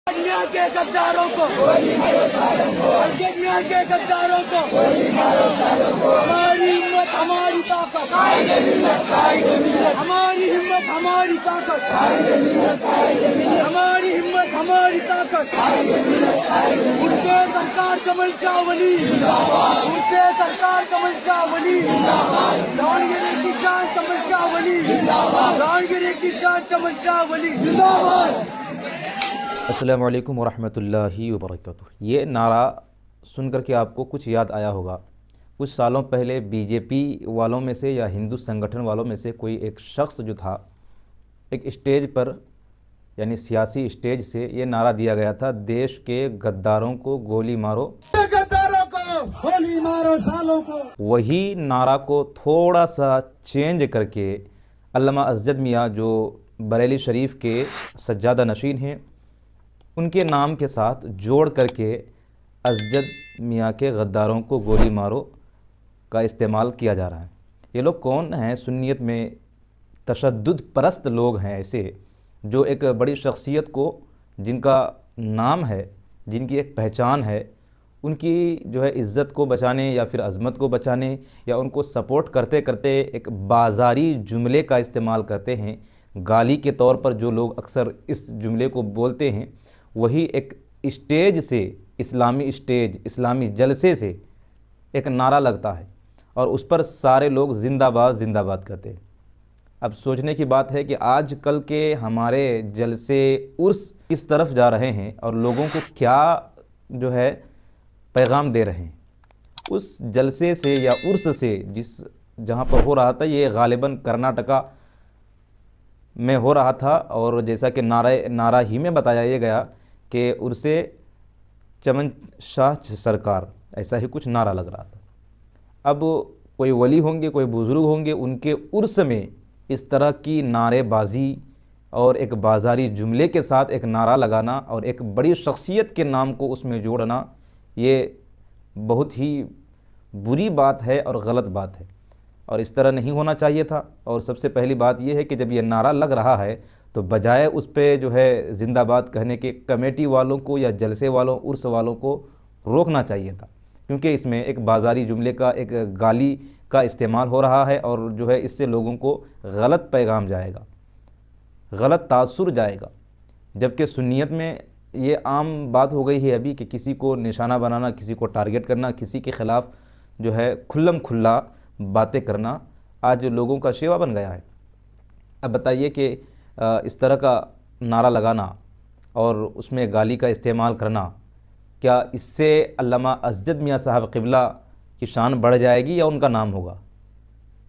दुनिया के गद्दारों को, दुनिया के गद्दारों को, हमारी हिम्मत हमारी ताकत, हमारी हिम्मत हमारी ताकत, हमारी हिम्मत हमारी ताकत। उनसे सरकार कमल शाह वली, उनसे सरकार कमल शाह वली, दानगिरी की शान कमल शाह वली, दानगिरी की शान कमल शाह वली जिंदाबाद। अस्सलामु अलैकुम वरहमतुल्लाहि वबरकातुहू। ये नारा सुन कर के आपको कुछ याद आया होगा। कुछ सालों पहले बीजेपी वालों में से या हिंदू संगठन वालों में से कोई एक शख्स जो था, एक स्टेज पर यानी सियासी स्टेज से ये नारा दिया गया था, देश के गद्दारों को गोली मारो, गद्दारों को गोली मारो, सालों को। वही नारा को थोड़ा सा चेंज करके अल्लामा अज़द मियाँ जो बरेली शरीफ के सज्जादा नशीन हैं, उनके नाम के साथ जोड़ करके अज़द मियाँ के गद्दारों को गोली मारो का इस्तेमाल किया जा रहा है। ये लोग कौन हैं? सुन्नियत में तशद्दुद परस्त लोग हैं, ऐसे जो एक बड़ी शख्सियत को, जिनका नाम है, जिनकी एक पहचान है, उनकी जो है इज़्ज़त को बचाने या फिर अज़मत को बचाने या उनको सपोर्ट करते करते एक बाज़ारी जुमले का इस्तेमाल करते हैं। गाली के तौर पर जो लोग अक्सर इस जुमले को बोलते हैं, वही एक स्टेज से, इस्लामी स्टेज, इस्लामी जलसे से एक नारा लगता है और उस पर सारे लोग ज़िंदाबाद ज़िंदाबाद कहते हैं। अब सोचने की बात है कि आजकल के हमारे जलसे उर्स किस तरफ जा रहे हैं और लोगों को क्या जो है पैगाम दे रहे हैं। उस जलसे से या उर्स से जहाँ पर हो रहा था, ये गालिबन कर्नाटका में हो रहा था और जैसा कि नारा ही में बताया ये गया कि उर्से चमन शाह सरकार, ऐसा ही कुछ नारा लग रहा था। अब कोई वली होंगे, कोई बुज़ुर्ग होंगे, उनके उर्स में इस तरह की नारेबाजी और एक बाज़ारी जुमले के साथ एक नारा लगाना और एक बड़ी शख्सियत के नाम को उसमें जोड़ना, ये बहुत ही बुरी बात है और गलत बात है और इस तरह नहीं होना चाहिए था। और सबसे पहली बात यह है कि जब ये नारा लग रहा है तो बजाय उस पे जो है ज़िंदाबाद कहने के कमेटी वालों को या जलसे वालों, उर्स वालों को रोकना चाहिए था, क्योंकि इसमें एक बाज़ारी जुमले का, एक गाली का इस्तेमाल हो रहा है और जो है इससे लोगों को गलत पैगाम जाएगा, गलत तासुर जाएगा। जबकि सुन्नियत में ये आम बात हो गई है अभी कि किसी को निशाना बनाना, किसी को टारगेट करना, किसी के ख़िलाफ़ जो है खुल्लम खुल्ला बातें करना आज लोगों का शेवा बन गया है। अब बताइए कि इस तरह का नारा लगाना और उसमें गाली का इस्तेमाल करना, क्या इससे अल्लामा अज़द मियाँ साहब क़िबला की शान बढ़ जाएगी या उनका नाम होगा?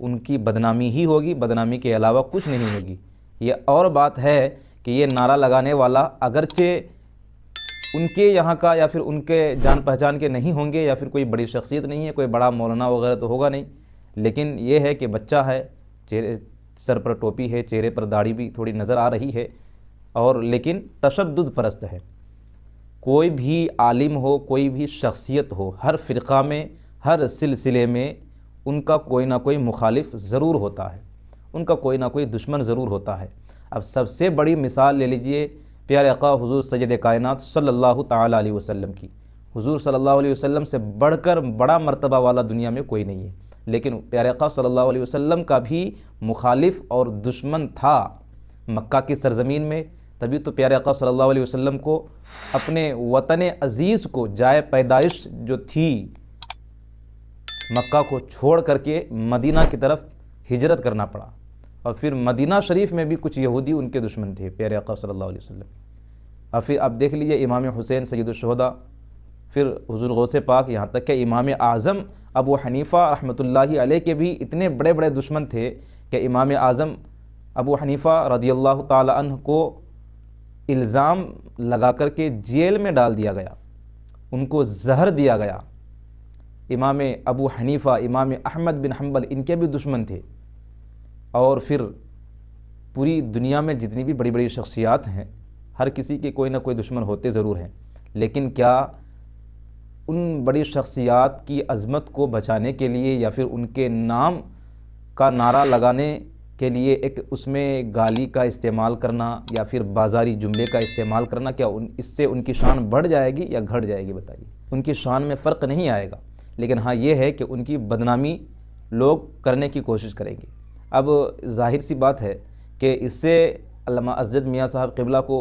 उनकी बदनामी ही होगी, बदनामी के अलावा कुछ नहीं होगी। ये और बात है कि ये नारा लगाने वाला अगरचे उनके यहाँ का या फिर उनके जान पहचान के नहीं होंगे या फिर कोई बड़ी शख्सियत नहीं है, कोई बड़ा मौलाना वगैरह तो होगा नहीं, लेकिन ये है कि बच्चा है, चेहरे सर पर टोपी है, चेहरे पर दाढ़ी भी थोड़ी नज़र आ रही है और लेकिन तशद्दुद परस्त है। कोई भी आलिम हो, कोई भी शख्सियत हो, हर फ़िरक़ा में, हर सिलसिले में उनका कोई ना कोई मुखालिफ ज़रूर होता है, उनका कोई ना कोई दुश्मन ज़रूर होता है। अब सबसे बड़ी मिसाल ले लीजिए प्यारे आका हुज़ूर सय्यद कायनात सल्लल्लाहु ताला अलैहि वसल्लम की। हुज़ूर सल्लल्लाहु अलैहि वसल्लम से बढ़कर बड़ा मर्तबा वाला दुनिया में कोई नहीं है, लेकिन प्यारे आका सल्लल्लाहु अलैहि वसल्लम का भी मुखालिफ और दुश्मन था मक्का की सरज़मीन में। तभी तो प्यारे आका सल्लल्लाहु अलैहि वसल्लम को अपने वतन अज़ीज़ को, जाए पैदाइश जो थी मक्का को छोड़ करके मदीना की तरफ हिजरत करना पड़ा और फिर मदीना शरीफ में भी कुछ यहूदी उनके दुश्मन थे प्यारे आका सल्लल्लाहु अलैहि वसल्लम। और फिर आप देख लीजिए इमाम हुसैन सय्यदुश्शुहदा, फिर हुज़ूर गौसे पाक, यहाँ तक कि इमाम आज़म अबू हनीफ़ा रहमतुल्लाहि अलैह के भी इतने बड़े बड़े दुश्मन थे कि इमाम आज़म अबू हनीफ़ा रज़ियल्लाहु ताला अन्हु को इल्ज़ाम लगा कर के जेल में डाल दिया गया, उनको ज़हर दिया गया। इमाम अबू हनीफ़ा, इमाम अहमद बिन हम्बल इनके भी दुश्मन थे। और फिर पूरी दुनिया में जितनी भी बड़ी बड़ी शख्सियात हैं, हर किसी के कोई ना कोई दुश्मन होते ज़रूर हैं, लेकिन क्या उन बड़ी शख्सियात की अज़मत को बचाने के लिए या फिर उनके नाम का नारा लगाने के लिए एक उसमें गाली का इस्तेमाल करना या फिर बाज़ारी जुमले का इस्तेमाल करना, क्या इससे उनकी शान बढ़ जाएगी या घट जाएगी? बताइए। उनकी शान में फ़र्क नहीं आएगा, लेकिन हाँ ये है कि उनकी बदनामी लोग करने की कोशिश करेंगे। अब जाहिर सी बात है कि इससे अल्लामा अज़्ज़त मियाँ साहब क़िबला को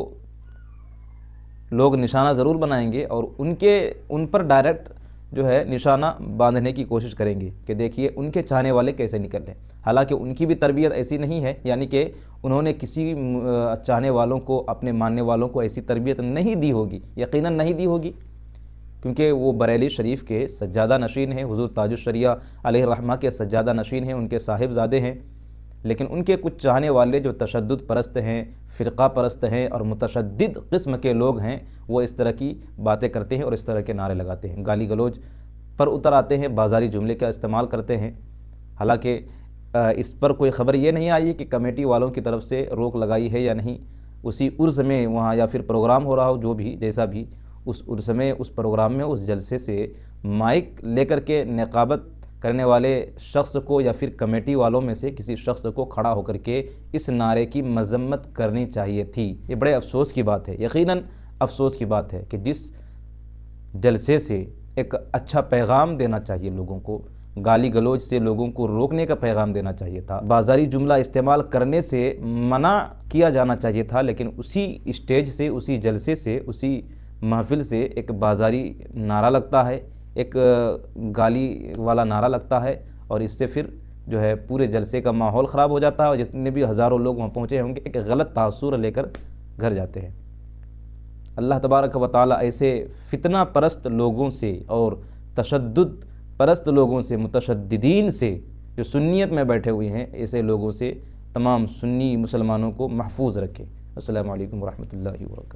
लोग निशाना ज़रूर बनाएंगे और उन पर डायरेक्ट जो है निशाना बांधने की कोशिश करेंगे कि देखिए उनके चाहने वाले कैसे निकल रहे। हालांकि उनकी भी तरबियत ऐसी नहीं है, यानी कि उन्होंने किसी चाहने वालों को, अपने मानने वालों को ऐसी तरबियत नहीं दी होगी, यकीनन नहीं दी होगी, क्योंकि वो बरेली शरीफ के सज्जादा नशीन हैं, हुज़ूर ताजुश्शरिया अलैहिर्रहमा के सज्जादा नशीन हैं, उनके साहिबजादे हैं। लेकिन उनके कुछ चाहने वाले जो तशद्दुद परस्त हैं, फ़िरक़ा परस्त हैं और मुतशद्दिद किस्म के लोग हैं, वो इस तरह की बातें करते हैं और इस तरह के नारे लगाते हैं, गाली गलौज पर उतर आते हैं, बाज़ारी जुमले का इस्तेमाल करते हैं। हालांकि इस पर कोई ख़बर ये नहीं आई है कि कमेटी वालों की तरफ से रोक लगाई है या नहीं। उसी उर्स में वहाँ या फिर प्रोग्राम हो रहा हो, जो भी जैसा भी, उस उर्स में, उस प्रोग्राम में, उस जलसे से माइक लेकर के निकाबत करने वाले शख्स को या फिर कमेटी वालों में से किसी शख्स को खड़ा होकर के इस नारे की मजम्मत करनी चाहिए थी। ये बड़े अफसोस की बात है, यकीनन अफसोस की बात है कि जिस जलसे से एक अच्छा पैगाम देना चाहिए लोगों को, गाली गलौज से लोगों को रोकने का पैगाम देना चाहिए था, बाज़ारी जुमला इस्तेमाल करने से मना किया जाना चाहिए था, लेकिन उसी स्टेज से, उसी जलसे से, उसी महफिल से एक बाज़ारी नारा लगता है, एक गाली वाला नारा लगता है और इससे फिर जो है पूरे जलसे का माहौल ख़राब हो जाता है और जितने भी हज़ारों लोग वहाँ पहुँचे होंगे एक गलत तासुर लेकर घर जाते हैं। अल्लाह तबारक व तआला ऐसे फितना परस्त लोगों से और तशद्दुद परस्त लोगों से, मुतशद्दिदीन से, जो सुन्नियत में बैठे हुए हैं, ऐसे लोगों से तमाम सुन्नी मुसलमानों को महफूज रखे। अस्सलामु अलैकुम व रहमतुल्लाहि व बरकातहू।